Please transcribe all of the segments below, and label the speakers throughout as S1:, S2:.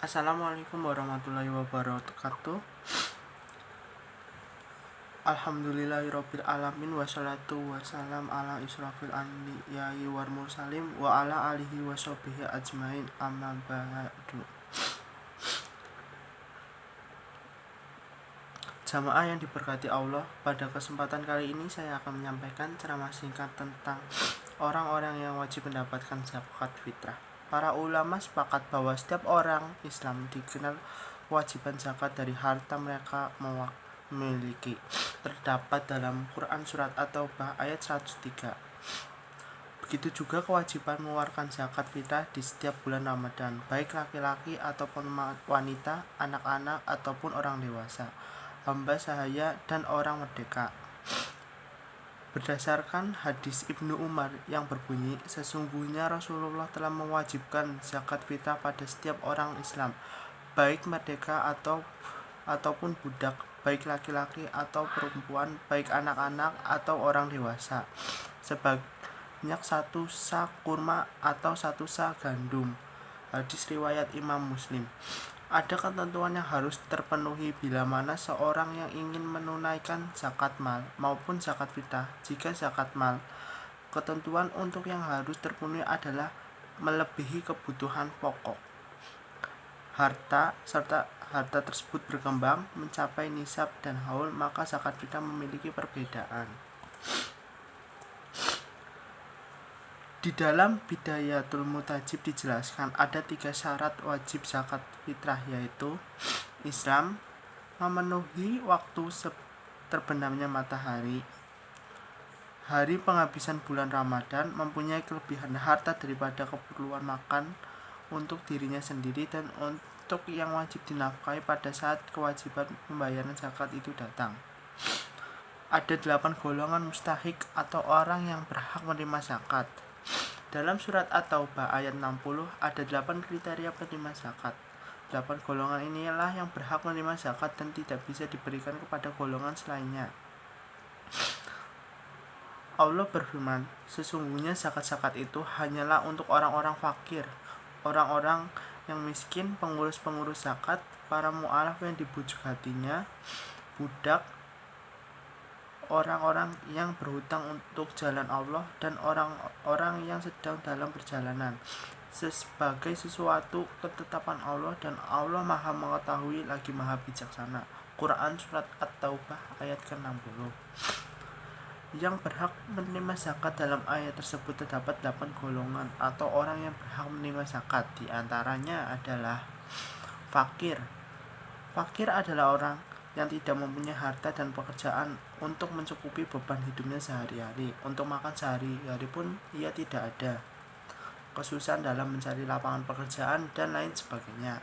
S1: Assalamualaikum warahmatullahi wabarakatuh. Alhamdulillahirabbil alamin wassalatu wassalam ala israfil anbiya'i wal mursalin wa ala alihi washabihi ajmain amma ba'du. Jamaah yang diberkati Allah, pada kesempatan kali ini saya akan menyampaikan ceramah singkat tentang orang-orang yang wajib mendapatkan zakat fitrah. Para ulama sepakat bahwa setiap orang Islam dikenal kewajiban zakat dari harta mereka memiliki. Terdapat dalam Quran Surat At-Taubah ayat 103. Begitu juga kewajiban mengeluarkan zakat fitrah di setiap bulan Ramadan, baik laki-laki ataupun wanita, anak-anak ataupun orang dewasa, hamba sahaya dan orang merdeka. Berdasarkan hadis Ibnu Umar yang berbunyi, sesungguhnya Rasulullah telah mewajibkan zakat fitrah pada setiap orang Islam, baik merdeka ataupun budak, baik laki-laki atau perempuan, baik anak-anak atau orang dewasa, sebanyak 1 sa kurma atau 1 sa gandum. Hadis riwayat Imam Muslim. Ada ketentuan yang harus terpenuhi bila mana seorang yang ingin menunaikan zakat mal maupun zakat fitrah. Jika zakat mal, ketentuan untuk yang harus terpenuhi adalah melebihi kebutuhan pokok harta, serta harta tersebut berkembang mencapai nisab dan haul, maka zakat fitrah memiliki perbedaan. Di dalam Bidayatul Mutajib dijelaskan ada 3 syarat wajib zakat fitrah, yaitu Islam, memenuhi waktu terbenamnya matahari, hari penghabisan bulan Ramadan, mempunyai kelebihan harta daripada keperluan makan untuk dirinya sendiri, dan untuk yang wajib dinafkahi pada saat kewajiban pembayaran zakat itu datang. Ada 8 golongan mustahik atau orang yang berhak menerima zakat. Dalam surat At-Taubah ayat 60 ada 8 kriteria penerima zakat. 8 golongan inilah yang berhak menerima zakat dan tidak bisa diberikan kepada golongan selainnya. Allah berfirman, sesungguhnya zakat-zakat itu hanyalah untuk orang-orang fakir, orang-orang yang miskin, pengurus-pengurus zakat, para mu'alaf yang dibujuk hatinya, budak, orang-orang yang berhutang untuk jalan Allah, dan orang-orang yang sedang dalam perjalanan, sebagai sesuatu ketetapan Allah, dan Allah maha mengetahui lagi maha bijaksana. Quran Surat At-Taubah ayat ke-60. Yang berhak menerima zakat dalam ayat tersebut terdapat 8 golongan atau orang yang berhak menerima zakat. Di antaranya adalah fakir. Fakir adalah orang yang tidak mempunyai harta dan pekerjaan untuk mencukupi beban hidupnya sehari-hari. Untuk makan sehari-hari pun ia tidak ada. Kesusahan dalam mencari lapangan pekerjaan dan lain sebagainya.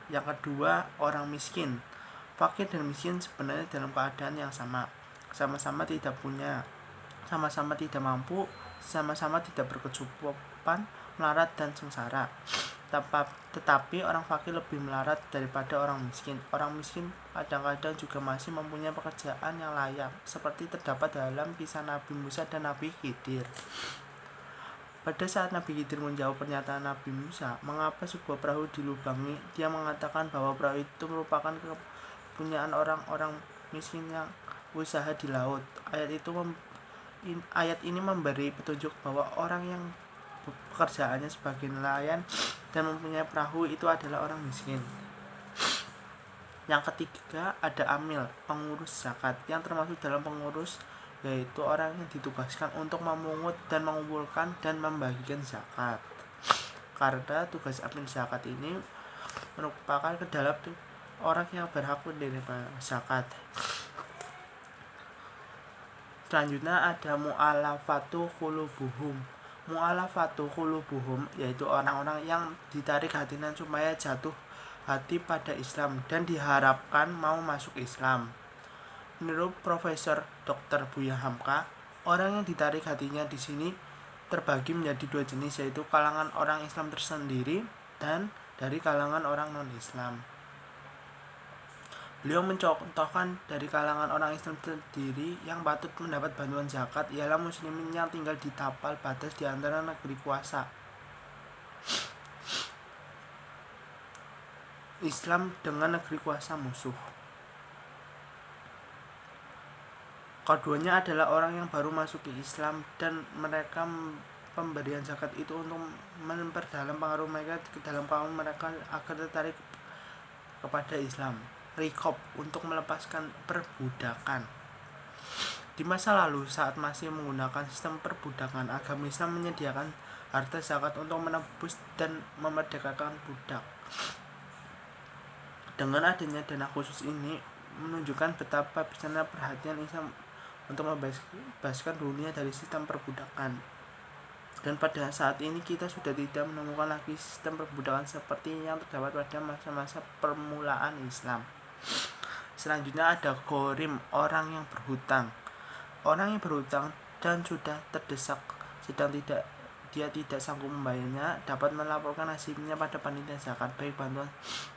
S1: Yang kedua, orang miskin. Fakir dan miskin sebenarnya dalam keadaan yang sama-sama tidak punya, sama-sama tidak mampu, sama-sama tidak berkecukupan, melarat dan sengsara. Tetapi orang fakir lebih melarat daripada orang miskin. Orang miskin kadang-kadang juga masih mempunyai pekerjaan yang layak, seperti terdapat dalam kisah Nabi Musa dan Nabi Khidir. Pada saat Nabi Khidir menjawab pernyataan Nabi Musa, mengapa sebuah perahu dilubangi, dia mengatakan bahwa perahu itu merupakan kepunyaan orang-orang miskin yang usaha di laut. Ayat ini memberi petunjuk bahwa orang yang pekerjaannya sebagai nelayan dan mempunyai perahu itu adalah orang miskin. Yang ketiga, ada amil, pengurus zakat, yang termasuk dalam pengurus, yaitu orang yang ditugaskan untuk memungut dan mengumpulkan dan membagikan zakat. Karena tugas amil zakat ini merupakan ke dalam orang yang berhak menerima zakat. Selanjutnya ada mu'alafatu qulubuhum. Mu'alafatu qulubuhum yaitu orang-orang yang ditarik hatinya supaya jatuh hati pada Islam dan diharapkan mau masuk Islam. Menurut Profesor Dr. Buya Hamka, orang yang ditarik hatinya di sini terbagi menjadi 2 jenis, yaitu kalangan orang Islam tersendiri dan dari kalangan orang non-Islam. Beliau mencontohkan dari kalangan orang Islam sendiri yang patut mendapat bantuan zakat ialah muslimin yang tinggal di tapal batas di antara negeri kuasa. Islam dengan negeri kuasa musuh. Keduanya adalah orang yang baru masuk ke Islam dan mereka pemberian zakat itu untuk memperdalam pengaruh mereka ke dalam kaum mereka agar tertarik kepada Islam. Riqab, untuk melepaskan perbudakan. Di masa lalu, saat masih menggunakan sistem perbudakan, agama Islam menyediakan harta zakat untuk menebus dan memerdekakan budak. Dengan adanya dana khusus ini menunjukkan betapa besarnya perhatian Islam untuk membebaskan dunia dari sistem perbudakan. Dan pada saat ini kita sudah tidak menemukan lagi sistem perbudakan seperti yang terdapat pada masa-masa permulaan Islam. Selanjutnya ada ghorim, orang yang berhutang. Orang yang berhutang dan sudah terdesak sedang dia tidak sanggup membayarnya dapat melaporkan nasibnya pada panitia zakat, baik bantuan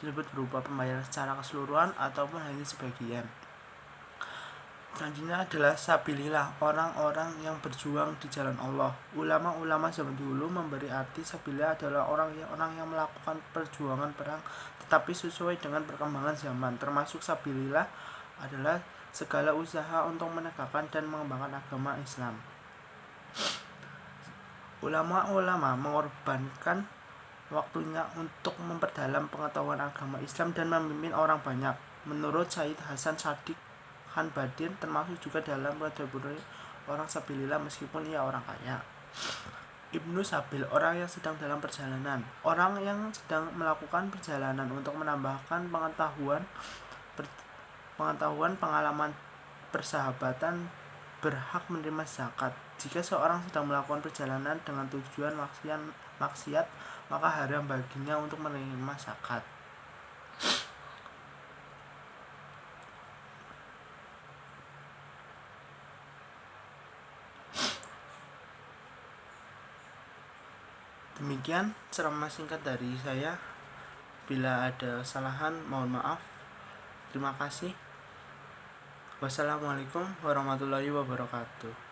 S1: tersebut berupa pembayaran secara keseluruhan ataupun hanya sebagian. Selanjutnya adalah sabilillah, orang-orang yang berjuang di jalan Allah. Ulama-ulama zaman dulu memberi arti sabilillah adalah orang yang melakukan perjuangan perang tetapi sesuai dengan perkembangan zaman. Termasuk sabilillah adalah segala usaha untuk menegakkan dan mengembangkan agama Islam. Ulama-ulama mengorbankan waktunya untuk memperdalam pengetahuan agama Islam dan memimpin orang banyak. Menurut Said Hasan Shadiq Khan Badin, termasuk juga dalam kategori orang sabilillah meskipun ia orang kaya. Ibnu Sabil, orang yang sedang dalam perjalanan. Orang yang sedang melakukan perjalanan untuk menambahkan pengalaman persahabatan berhak menerima zakat. Jika seorang sedang melakukan perjalanan dengan tujuan maksiat, maka haram baginya untuk menerima zakat. Demikian ceramah singkat dari saya. Bila ada kesalahan, mohon maaf. Terima kasih. Wassalamualaikum warahmatullahi wabarakatuh.